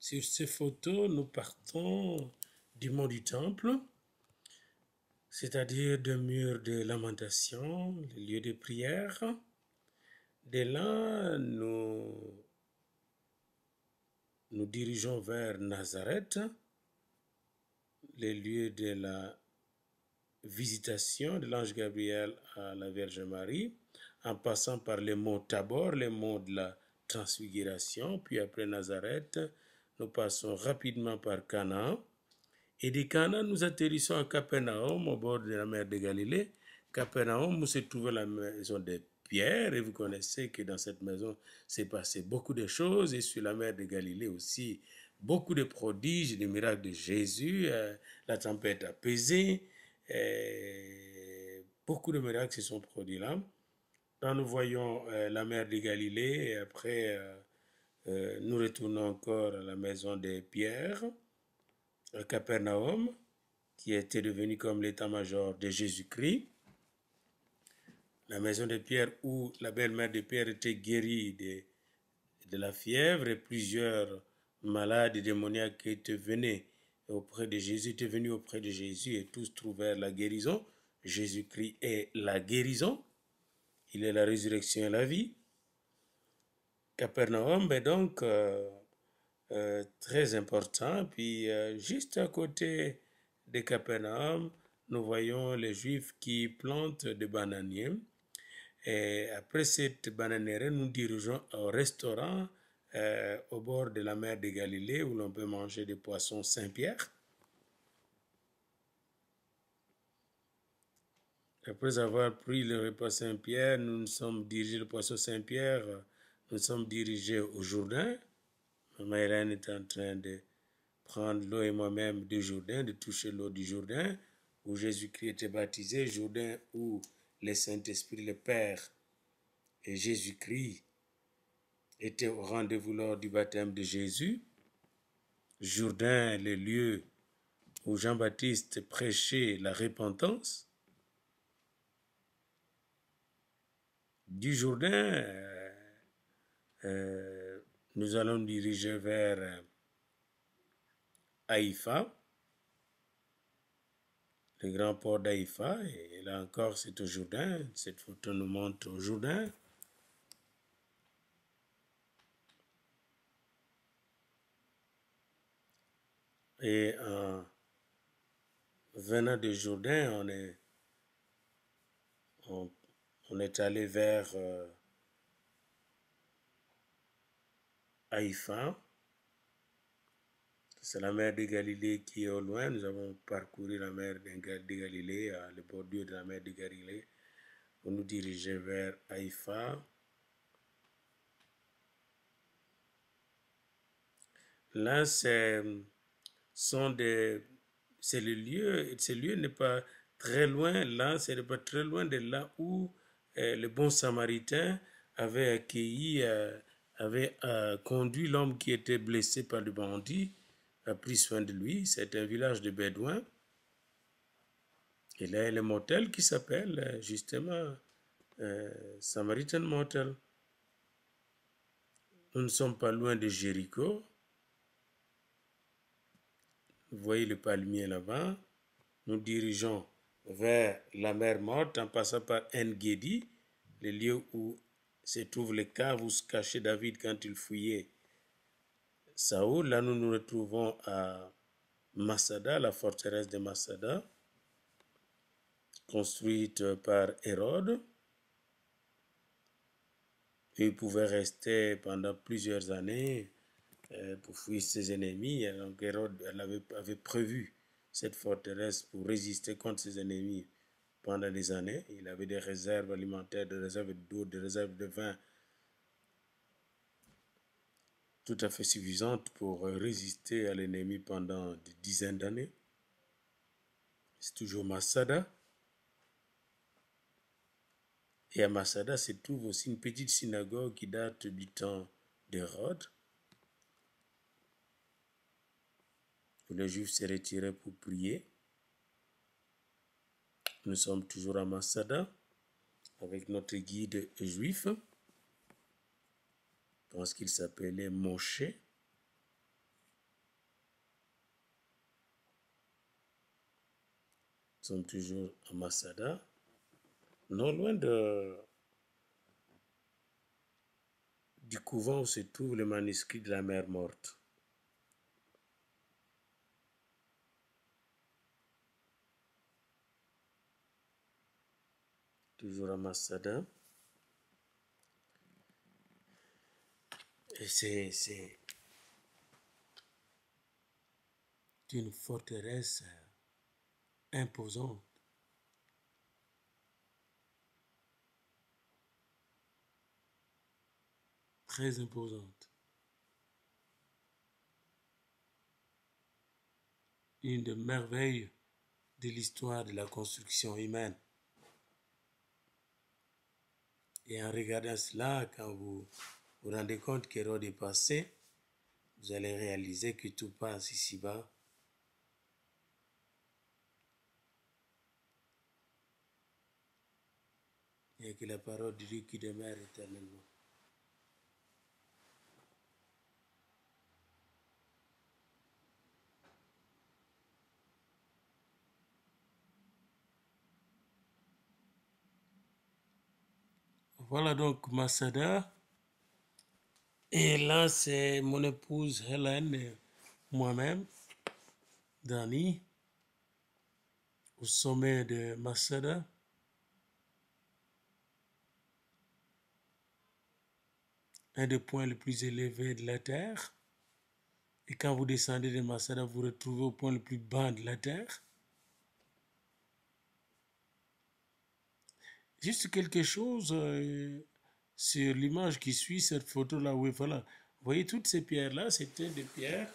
Sur ces photos, nous partons du mont du Temple, c'est-à-dire de mur de lamentation, le lieu de prière. De là, nous dirigeons vers Nazareth, le lieu de la visitation de l'ange Gabriel à la Vierge Marie, en passant par les monts Tabor, les monts de la Transfiguration, puis après Nazareth, nous passons rapidement par Canaan, et de Canaan, nous atterrissons à Capernaum, au bord de la mer de Galilée. Capernaum, où se trouvait la maison de Pierre, et vous connaissez que dans cette maison s'est passé beaucoup de choses, et sur la mer de Galilée aussi, beaucoup de prodiges et de miracles de Jésus, la tempête apaisée, beaucoup de miracles se sont produits là. Quand nous voyons la mer de Galilée, et après nous retournons encore à la maison de Pierre, à Capernaum, qui était devenu comme l'état-major de Jésus-Christ. La maison de Pierre où la belle-mère de Pierre était guérie de la fièvre et plusieurs malades et démoniaques qui étaient venus auprès de Jésus, et tous trouvèrent la guérison. Jésus-Christ est la guérison. Il est la résurrection et la vie. Capernaum est donc très important. Puis juste à côté de Capernaum, nous voyons les Juifs qui plantent des bananiers. Et après cette bananière, nous dirigeons au restaurant au bord de la mer de Galilée où l'on peut manger des poissons Saint-Pierre. Après avoir pris le repas Saint-Pierre, nous nous sommes dirigés, le poisson Saint-Pierre, nous sommes dirigés au Jourdain. Maman Hélène est en train de prendre l'eau et moi-même du Jourdain, de toucher l'eau du Jourdain, où Jésus-Christ était baptisé, Jourdain où le Saint-Esprit, le Père et Jésus-Christ étaient au rendez-vous lors du baptême de Jésus. Jourdain, le lieu où Jean-Baptiste prêchait la repentance. Du Jourdain, nous allons nous diriger vers Haïfa, le grand port d'Haïfa, et là encore c'est au Jourdain. Cette photo nous montre au Jourdain. Et en venant de Jourdain, on est allé vers Haïfa. C'est la mer de Galilée qui est au loin. Nous avons parcouru la mer de Galilée, le bordure de la mer de Galilée, pour nous diriger vers Haïfa. Là, c'est le lieu, ce lieu n'est pas très loin, là, c'est pas très loin de là où le bon samaritain avait accueilli, avait conduit l'homme qui était blessé par le bandit, a pris soin de lui. C'est un village de Bédouins. Et là, il y a le motel qui s'appelle justement Samaritan Motel. Nous ne sommes pas loin de Jéricho. Vous voyez le palmier là-bas. Nous dirigeons vers la mer Morte en passant par En-Gedi, le lieu où se trouve les caves où se cachait David quand il fouillait Saoul. Là, nous nous retrouvons à Masada, la forteresse de Masada, construite par Hérode. Il pouvait rester pendant plusieurs années pour fuir ses ennemis. Donc Hérode avait prévu cette forteresse pour résister contre ses ennemis pendant des années. Il avait des réserves alimentaires, des réserves d'eau, des réserves de vin tout à fait suffisantes pour résister à l'ennemi pendant des dizaines d'années. C'est toujours Masada. Et à Masada se trouve aussi une petite synagogue qui date du temps d'Hérode, où les Juifs se retiraient pour prier. Nous sommes toujours à Masada avec notre guide juif. Je pense qu'il s'appelait Moshe. Nous sommes toujours à Masada, non loin du couvent où se trouve le manuscrit de la Mère morte. Toujours à Masada. Et c'est une forteresse imposante. Très imposante. Une des merveilles de l'histoire de la construction humaine. Et en regardant cela, quand vous vous rendez compte qu'Hérode est passé, vous allez réaliser que tout passe ici-bas. Et que la parole de Dieu qui demeure éternellement. Voilà donc Masada. Et là, c'est mon épouse Hélène et moi-même, Dani, au sommet de Masada. Un des points les plus élevés de la terre. Et quand vous descendez de Masada, vous vous retrouvez au point le plus bas de la terre. Juste quelque chose sur l'image qui suit cette photo-là. Oui, voilà. Vous voyez toutes ces pierres-là, c'était des pierres